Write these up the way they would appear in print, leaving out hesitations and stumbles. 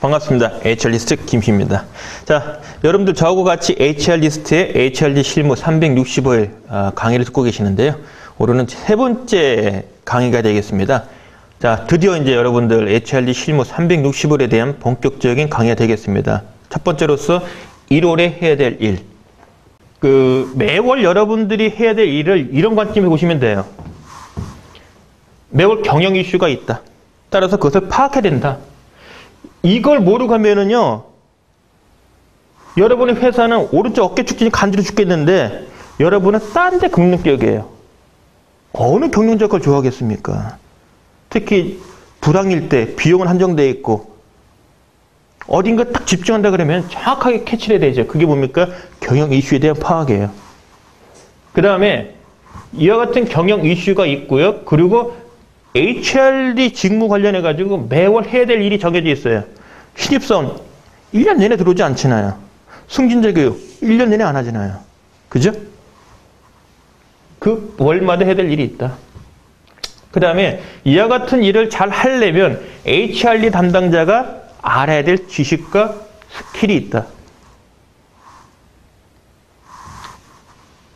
반갑습니다. HR리스트 김희입니다. 자, 여러분들 저하고 같이 HR리스트의 HRD 실무 365일 강의를 듣고 계시는데요. 오늘은 세 번째 강의가 되겠습니다. 자, 드디어 이제 여러분들 HRD 실무 365일에 대한 본격적인 강의가 되겠습니다. 첫 번째로서 1월에 해야 될 일. 매월 여러분들이 해야 될 일을 이런 관점에서 보시면 돼요. 매월 경영 이슈가 있다. 따라서 그것을 파악해야 된다. 이걸 모르고 가면은요, 여러분의 회사는 오른쪽 어깨 축진이 간지러 죽겠는데, 여러분은 딴 데 긍정격이에요. 어느 경영적 걸 좋아하겠습니까? 특히 불황일 때 비용은 한정되어 있고, 어딘가 딱 집중한다 그러면 정확하게 캐치를 해야 되죠. 그게 뭡니까? 경영 이슈에 대한 파악이에요. 그 다음에 이와 같은 경영 이슈가 있고요. 그리고 HRD 직무 관련해가지고 매월 해야 될 일이 정해져 있어요. 신입사원 1년 내내 들어오지 않잖아요. 승진자 교육 1년 내내 안 하잖아요. 그죠? 그 월마다 해야 될 일이 있다. 그 다음에 이와 같은 일을 잘 하려면 HRD 담당자가 알아야 될 지식과 스킬이 있다.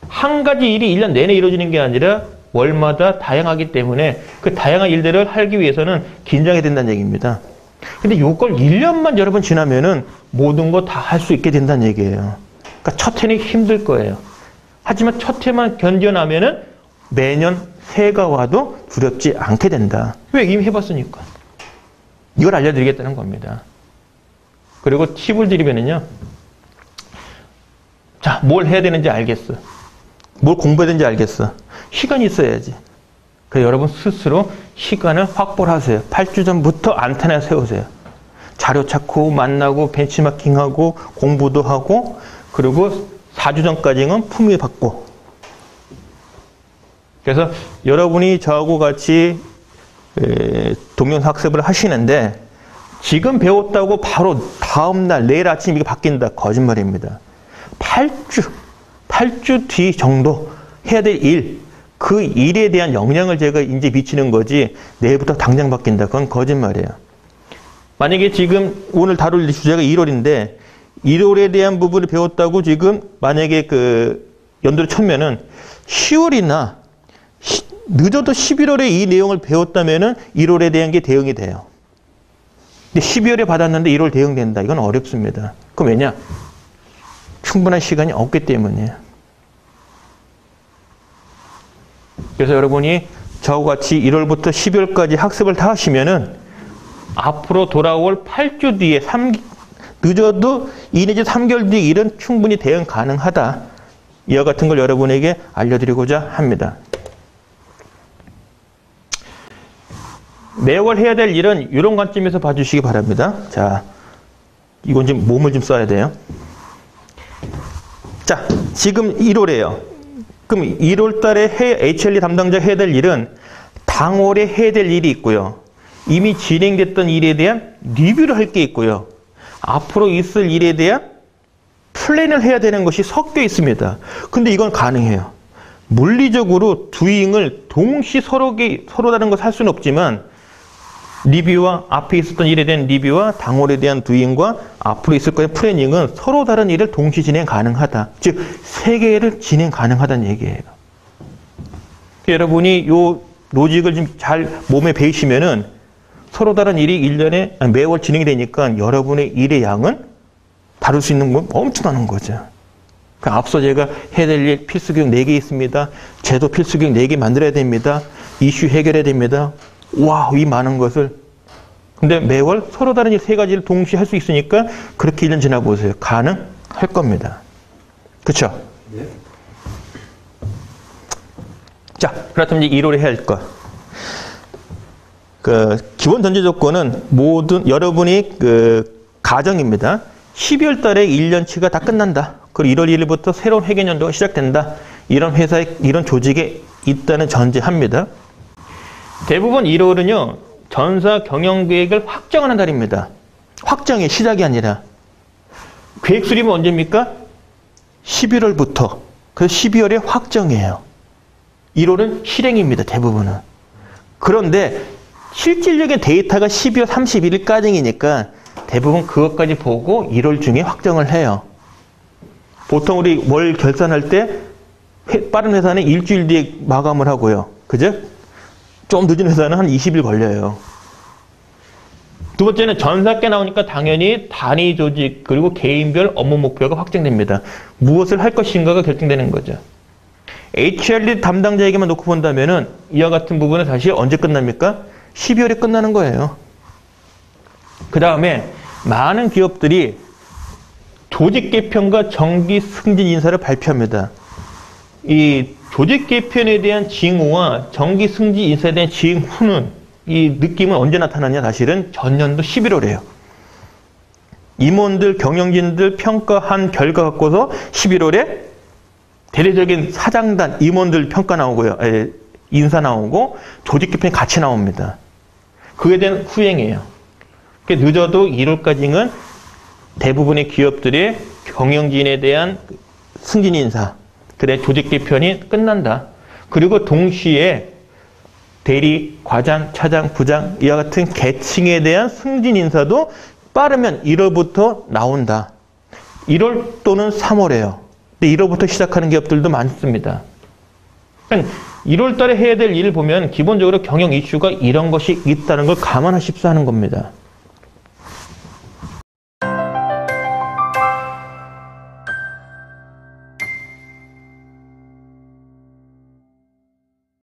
한 가지 일이 1년 내내 이루어지는 게 아니라 월마다 다양하기 때문에 그 다양한 일들을 하기 위해서는 긴장해야 된다는 얘기입니다. 근데 이걸 1년만 여러분 지나면은 모든 거 다 할 수 있게 된다는 얘기예요. 그러니까 첫 해는 힘들 거예요. 하지만 첫 해만 견뎌나면은 매년 새해가 와도 두렵지 않게 된다. 왜? 이미 해봤으니까. 이걸 알려드리겠다는 겁니다. 그리고 팁을 드리면은요. 자, 뭘 해야 되는지 알겠어. 뭘 공부해야 되는지 알겠어. 시간이 있어야지. 그래서 여러분 스스로 시간을 확보를 하세요. 8주 전부터 안테나 세우세요. 자료 찾고 만나고 벤치마킹하고 공부도 하고 그리고 4주 전까지는 품위 받고. 그래서 여러분이 저하고 같이 동영학습을 하시는데 지금 배웠다고 바로 다음날 내일 아침 이게 바뀐다. 거짓말입니다. 8주 뒤 정도 해야 될 일, 그 일에 대한 영향을 제가 이제 미치는 거지 내일부터 당장 바뀐다. 그건 거짓말이에요. 만약에 지금 오늘 다룰 주제가 1월인데 1월에 대한 부분을 배웠다고 지금 만약에 연도를 쳤면은 10월이나 늦어도 11월에 이 내용을 배웠다면은 1월에 대한 게 대응이 돼요. 근데 12월에 받았는데 1월 대응된다. 이건 어렵습니다. 그럼 왜냐? 충분한 시간이 없기 때문이에요. 그래서 여러분이 저와 같이 1월부터 12월까지 학습을 다 하시면은 앞으로 돌아올 8주 뒤에 늦어도 2 내지 3개월 뒤 일은 충분히 대응 가능하다. 이와 같은 걸 여러분에게 알려드리고자 합니다. 매월 해야 될 일은 이런 관점에서 봐주시기 바랍니다. 자, 이건 좀 몸을 좀 써야 돼요. 자, 지금 1월이에요. 그럼 1월 달에 HRD 담당자 해야 될 일은 당월에 해야 될 일이 있고요. 이미 진행됐던 일에 대한 리뷰를 할 게 있고요. 앞으로 있을 일에 대한 플랜을 해야 되는 것이 섞여 있습니다. 근데 이건 가능해요. 물리적으로 두잉을 동시 서로 다른 것을 할 수는 없지만 리뷰와 앞에 있었던 일에 대한 리뷰와 당월에 대한 두잉과 앞으로 있을 거의 플래닝은 서로 다른 일을 동시 진행 가능하다. 즉, 세 개를 진행 가능하다는 얘기예요. 여러분이 이 로직을 좀 잘 몸에 배이시면은 서로 다른 일이 1년에, 매월 진행이 되니까 여러분의 일의 양은 다룰 수 있는 건 엄청나는 거죠. 앞서 제가 해야 될 일 필수 교육 4개 있습니다. 제도 필수 교육 4개 만들어야 됩니다. 이슈 해결해야 됩니다. 와, 이 많은 것을. 근데 매월 서로 다른 일 3가지를 동시에 할 수 있으니까 그렇게 1년 지나보세요. 가능할 겁니다. 그쵸? 네. 자, 그렇다면 이제 1월에 해야 할 것. 기본 전제 조건은 여러분이 가정입니다. 12월 달에 1년치가 다 끝난다. 그리고 1월 1일부터 새로운 회계연도가 시작된다. 이런 회사에, 이런 조직에 있다는 전제합니다. 대부분 1월은요, 전사 경영계획을 확정하는 달입니다. 확정이 시작이 아니라. 계획 수립은 언제입니까? 11월부터. 그래서 12월에 확정이에요. 1월은 실행입니다, 대부분은. 그런데 실질적인 데이터가 12월 31일까지니까 대부분 그것까지 보고 1월 중에 확정을 해요. 보통 우리 월 결산할 때 빠른 회사는 일주일 뒤에 마감을 하고요. 그죠? 좀 늦은 회사는 한 20일 걸려요. 두 번째는 전사께 나오니까 당연히 단위 조직 그리고 개인별 업무 목표가 확정됩니다. 무엇을 할 것인가가 결정되는 거죠. HRD 담당자에게만 놓고 본다면은 이와 같은 부분은 사실 언제 끝납니까? 12월에 끝나는 거예요. 그 다음에 많은 기업들이 조직 개편과 정기 승진 인사를 발표합니다. 이 조직 개편에 대한 징후와 정기 승진 인사에 대한 징후는 이 느낌은 언제 나타나냐? 사실은 전년도 11월이에요. 임원들, 경영진들 평가한 결과 갖고서 11월에 대대적인 사장단, 임원들 평가 나오고요. 인사 나오고 조직 개편이 같이 나옵니다. 그에 대한 후행이에요. 늦어도 1월까지는 대부분의 기업들의 경영진에 대한 승진 인사, 그래 조직 개편이 끝난다. 그리고 동시에 대리, 과장, 차장, 부장 이와 같은 계층에 대한 승진 인사도 빠르면 1월부터 나온다. 1월 또는 3월이에요. 근데 1월부터 시작하는 기업들도 많습니다. 1월 달에 해야 될 일을 보면 기본적으로 경영 이슈가 이런 것이 있다는 걸 감안하십사 하는 겁니다.